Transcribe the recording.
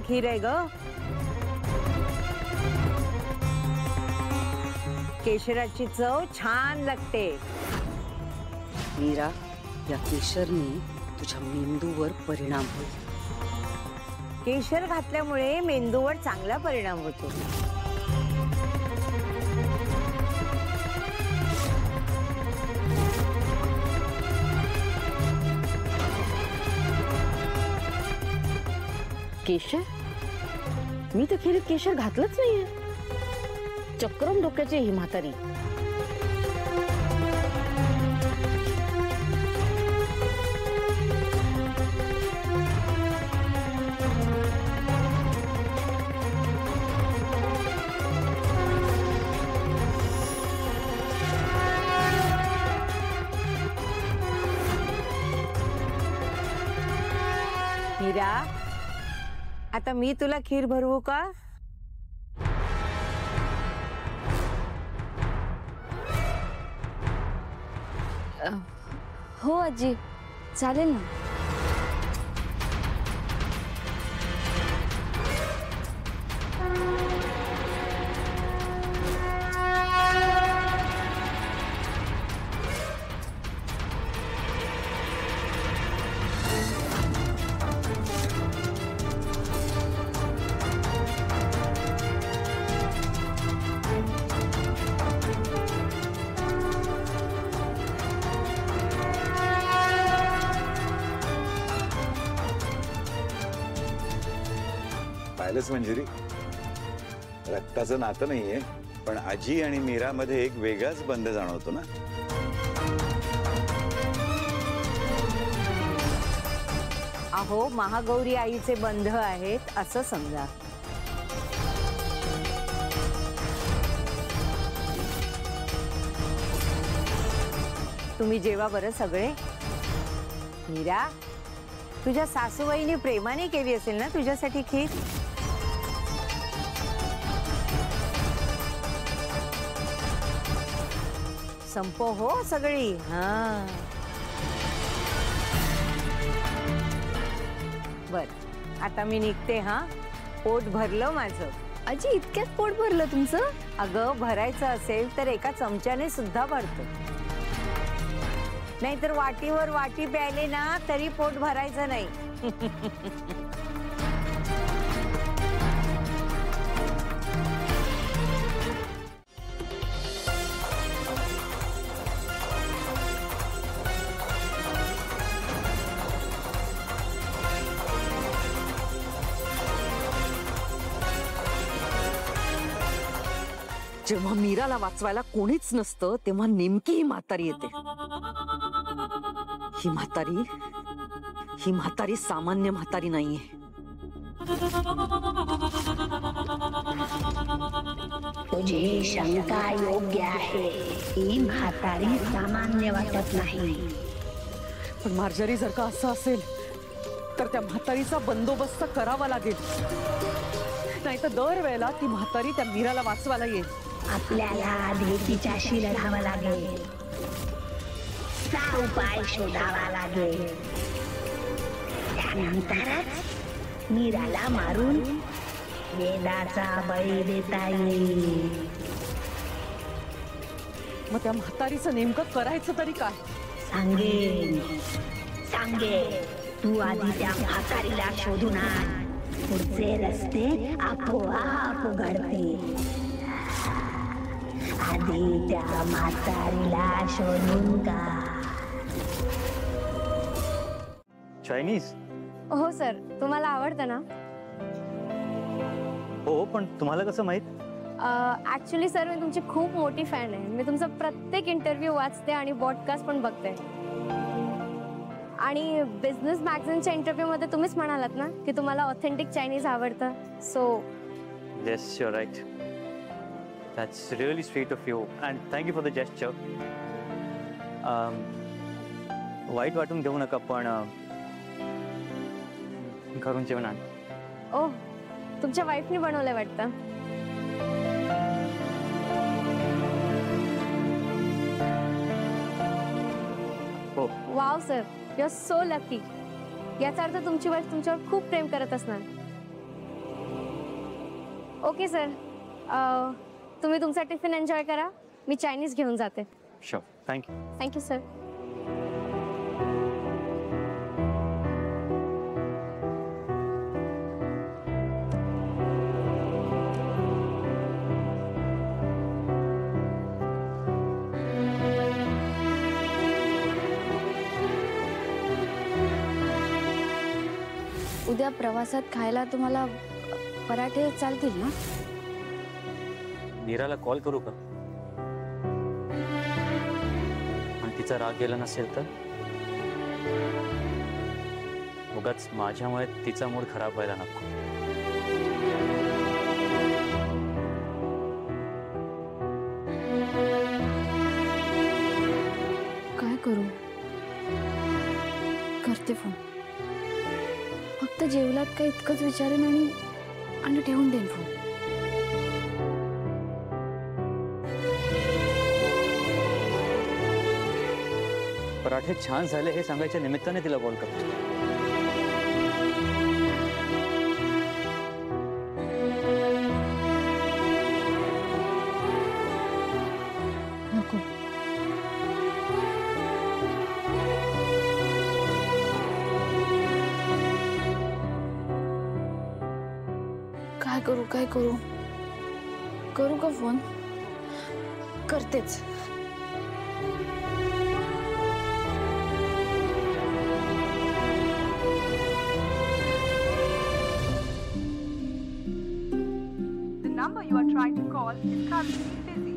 गरम खीर आहे ग. केशराची चव छान लागते. मीरा, या केशरने तुझ्या मेंदूवर परिणाम होईल. केशर घातल्यामुळे मेंदूवर चांगला परिणाम होतो. केशर? मी तर खिरीत केशर घातलंच नाहीये. चक्रम डोक्याची ही म्हातारी. मीरा, आता मी तुला खीर भरवू का? हो आजी, चालेल ना. पाहिलंच मंजिरी, रक्ताचं नातं नाहीये, पण आजी आणि मीरा मध्ये एक वेगळाच बंध जाणवतो ना. अहो, महागौरी आईचे बंध आहेत असं समजा. तुम्ही जेवा बरं सगळे. मीरा, तुझ्या सासूबाईंनी प्रेमाने केली असेल ना तुझ्यासाठी खीर. संपो हो सगळी. हा बर, आता मी निघते. हा, पोट भरलं माझं. आजी, इतक्यात पोट भरलं तुमचं? अगं, भरायचं असेल तर एका चमच्याने सुद्धा भरतो. नाहीतर वाटीवर वाटी प्यायले ना तरी पोट भरायचं नाही. जेव्हा मीराला वाचवायला कोणीच नसतं तेव्हा नेमकी ही म्हातारी येते. ही म्हातारी सामान्य म्हातारी नाहीये. तुझी शंका योग्य आहे. ही म्हातारी सामान्य वाटत नाही. पण मार्जरी, जर का असं असेल तर त्या म्हातारीचा बंदोबस्त करावा लागेल. नाहीतर दरवेळेला ती म्हातारी त्या मीराला वाचवायला येईल. आपल्याला आधी तिच्याशी लढावं लागेल. उपाय शोधावा लागेल. त्यानंतरच मीराला मारून वेदाचा बळी देता येईल. मग त्या म्हातारीचं नेमकं करायचं तरी काय? सांगेन. तू आधी त्या म्हातारीला शोधून आण. पुढचे रस्ते आपोआप उघडतील. आधी त्या म्हातारीला शोधून का. चायनीज? हो सर, तुम्हाला आवडतं ना? हो, पण तुम्हाला कसं माहित? ऍक्च्युली सर, मी तुमची खूप मोठी फॅन आहे. मी तुमचा प्रत्येक इंटरव्ह्यू वाचते आणि पॉडकास्ट पण बघते. आणि बिझनेस मॅगझिनच्या इंटरव्ह्यू मध्ये तुम्हीच म्हणालात ना की तुम्हाला ऑथेंटिक चायनीज आवडतं. So yes, you are right. That's really sweet of you, and thank you for the gesture. वाईट वाटून घेऊ नका, पण घरून जेवण आण. ओह, तुमच्या वाईफने बनवलंय वाटतं. हो. Wow sir, you are so lucky. याचा अर्थ तुमची वाईफ तुमच्यावर खूप प्रेम करत असणार. ओके सर, तुम्ही तुमचा टिफिन एन्जॉय करा, मी चायनीज घेऊन जाते. Sure. Thank you. Thank you sir. उद्या प्रवासात खायला तुम्हाला पराठे चालतील ना? मीराला कॉल करू का? आणि तिचा राग गेला नसेल तर? उगाच माझ्यामुळे तिचा मूड खराब व्हायला नको. काय करू? करते फोन. फक्त जेवलात का इतकंच विचारेन आणि ठेवून देईन फोन. पराठे छान झाले हे सांगायच्या निमित्ताने तिला कॉल करतो. नको. काय करू? करू का फोन? करतेच. The number you are trying to call is currently busy.